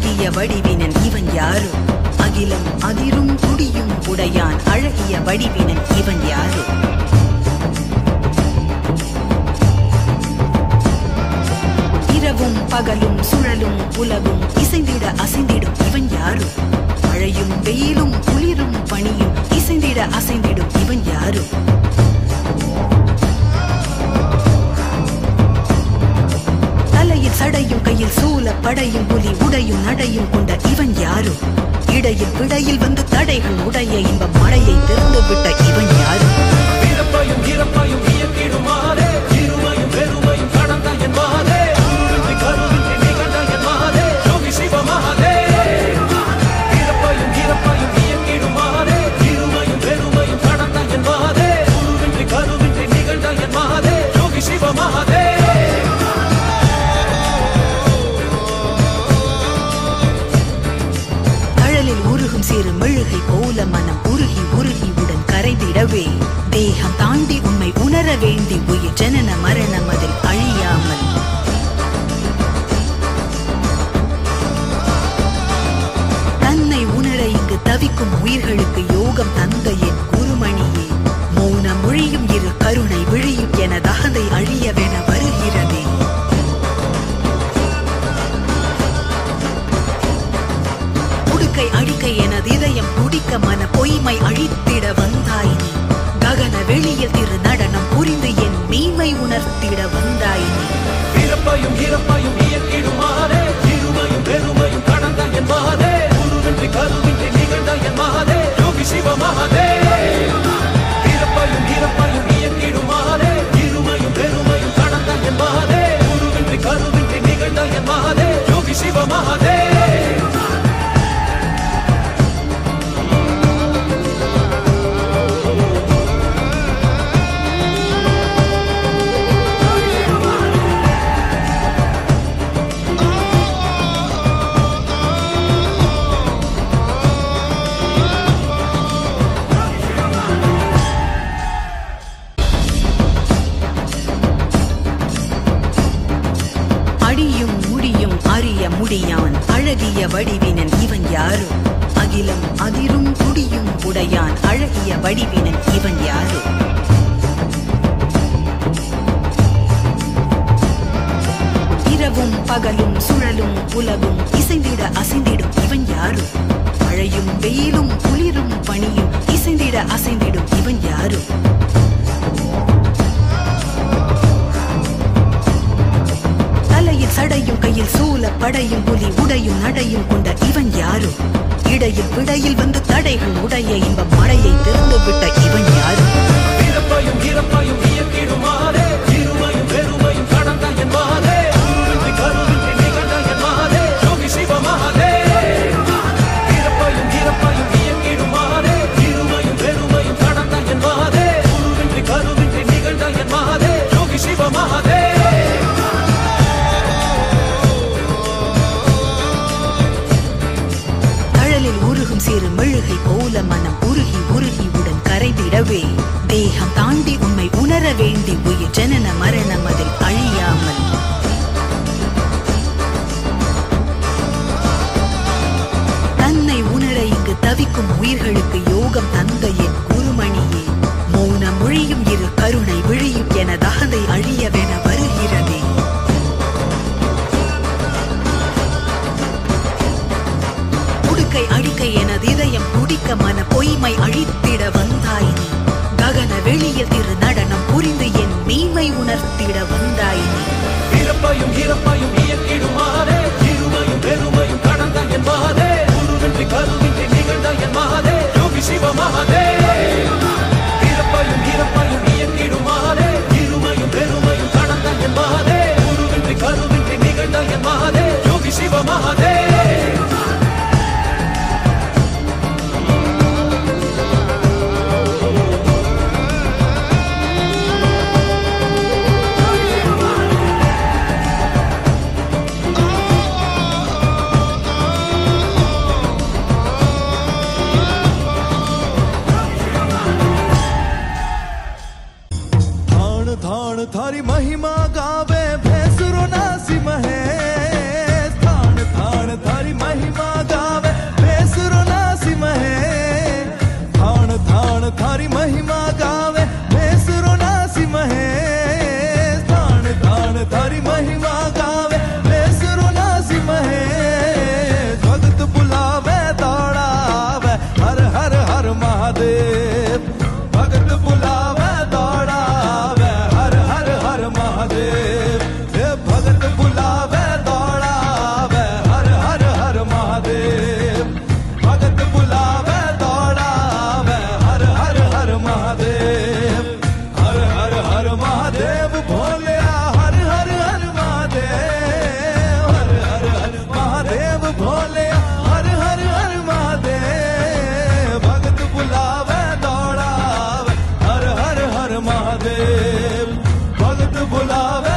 அழகிய வடிவினன் இவன் யாரோ அகிலம் அதிரும் குடியும் உடையான் அழகிய வடிவினன் இவன் யாரோ இரவும் பகலும் சுழலும் உலகும் இசைந்திட அசைந்திடும் இவன் யாரோ மழையும் வெயிலும் குளிரும் பனியும் இசைந்திட அசைந்திடும் இவன் யாரோ தலையில் சடையும் கையில் சூல படையும் புலி உடையும் நடையும் கொண்ட இவன் யாரோ இடையில் விடையில் வந்து தடைகள் உடைய இன்ப மழையை திறந்து விட்ட இவன் யாரோ பிறப்பையும் இறப்பையும் இயக்கிடுமாறே இருமையும் பெருமையும் கடந்த என் மாதே கருவின்றி நிகழ்ந்த என் மாதே யோகி சிவ மகாதே பிறப்பையும் இறப்பையும் இயக்கிடுமாறே இருமையும் பெருமையும் கடந்த என் மாதே கருவின்றி நிகழ்ந்த என் மாதே யோகி சிவ மகாதே சிறு மெழுகை போல மனம் உருகி உருகி உடன் கரைந்திடவே தேகம் தாண்டி உண்மை உணர வேண்டி உயிர் ஜனன மரணம் அதில் அழியாமல் தன்னை உணர இங்கு தவிக்கும் உயிர்களுக்கு யோகம் தந்த என் குருமணியே மௌன மொழியும் இரு கருணை விழியும் என தகதை அழியவென வருகிறதே அடிக்கை எனது இதயம் துடிக்க மன பொய்மை அழித்திட வந்தாய் நீ ககன வெளியில் திரு நடனம் புரிந்து என் மீமை உணர்த்திட வந்தாய் நீ பிறப்பையும் இறப்பையும் இயக்கிடுமாறே இருமையும் பெருமையும் கடந்த என் மாதே குருவின்றி கருவின்றி நிகழ்ந்த என் மாதே யோகி சிவ மகாதே பிறப்பையும் இறப்பையும் இயக்கிடுமாறே இருமையும் பெருமையும் கடந்த என் மாதே குருவின்றி கருவின்றி நிகழ்ந்த என் மாதே யோகி சிவ மகாதே முடியான் அழகிய வடிவினன் இவன் யாரோ அகிலம் அதிரும் குடியும் உடையான் அழகிய வடிவினன் இவன் யாரோ இரவும் பகலும் சுழலும் உலகும் இசைந்திட அசைந்திடும் இவன் யாரோ மழையும் வெயிலும் குளிரும் பனியும் இசைந்திட அசைந்திடும் இவன் யாரோ தலையில் சடையும் கையில் சூல படையும் புலி உடையும் நடையும் கொண்ட இவன் யாரோ இடையில் விடையில் வந்து தடைகள் உடைய இன்ப மழையை திறந்து விட்ட இவன் யாரோ பிறப்பையும் இறப்பையும் இயக்கிடுமாறே இருமையும் பெருமையும் கடந்த என் மாதே கருவின்றி நிகழ்ந்த என் மாதே யோகி சிவ மகாதே பிறப்பையும் இறப்பையும் இயக்கிடுமாறே இருமையும் பெருமையும் கடந்த என் மாதே கருவின்றி நிகழ்ந்த என் மாதே யோகி சிவ மகாதே சிறு மெழுகை போல மனம் உருகி உருகி உடன் கரைந்திடவே தேகம் தாண்டி உண்மை உணர வேண்டி உயிர் ஜனன மரணம் அதில் அழியாமல் தன்னை உணர இங்கு தவிக்கும் உயிர்களுக்கு யோகம் தந்த என் குருமணியே மௌன மொழியும் இரு கருணை விழியும் என தகதை அழியவென வருகிறதே அடிக்கை எனது இதயம் துடிக்க மன பொய்மை அழித்திட வந்தாய் நீ ககன வெளியில் திரு நடனம் புரிந்து என் மீமை உணர்த்திட வந்தாய் நீ பிறப்பையும் இறப்பையும் இயக்கிடுமாறே இருமையும் பெருமையும் கடந்த என் மாதே குருவின்றி கருவின்றி நிகழ்ந்த என் மாதே யோகி சிவ மகாதே பிறப்பையும் இறப்பையும் இயக்கிடுமாறே இருமையும் பெருமையும் கடந்த என் மாதே குருவின்றி கருவின்றி நிகழ்ந்த என் மாதே யோகி சிவ மகாதே थारी महिमा गावे भैसुरो नासिम है स्थान थान थारी महिमा गावे बेसुरो नासी महे थान थान थारी महिमा गावे बेसुरो नासी महे थान थान थारी महिमा गावे बेसुरो नासी महे भगत बुलावे दौड़ावे हर हर हर महादेव भगत बुलावे दौड़ावे हर हर हर महादेव भगत बुलावे दौड़ावे हर हर हर महादेव भगत बुलावे दौड़ावे हर हर हर महादेव हर हर हर महादेव भोले हर हर हर महादेव हर हर हर महादेव भोले हर हर हर महादेव भगत बुलावे दौड़ावे हर हर हर महादेव भगत बुलावे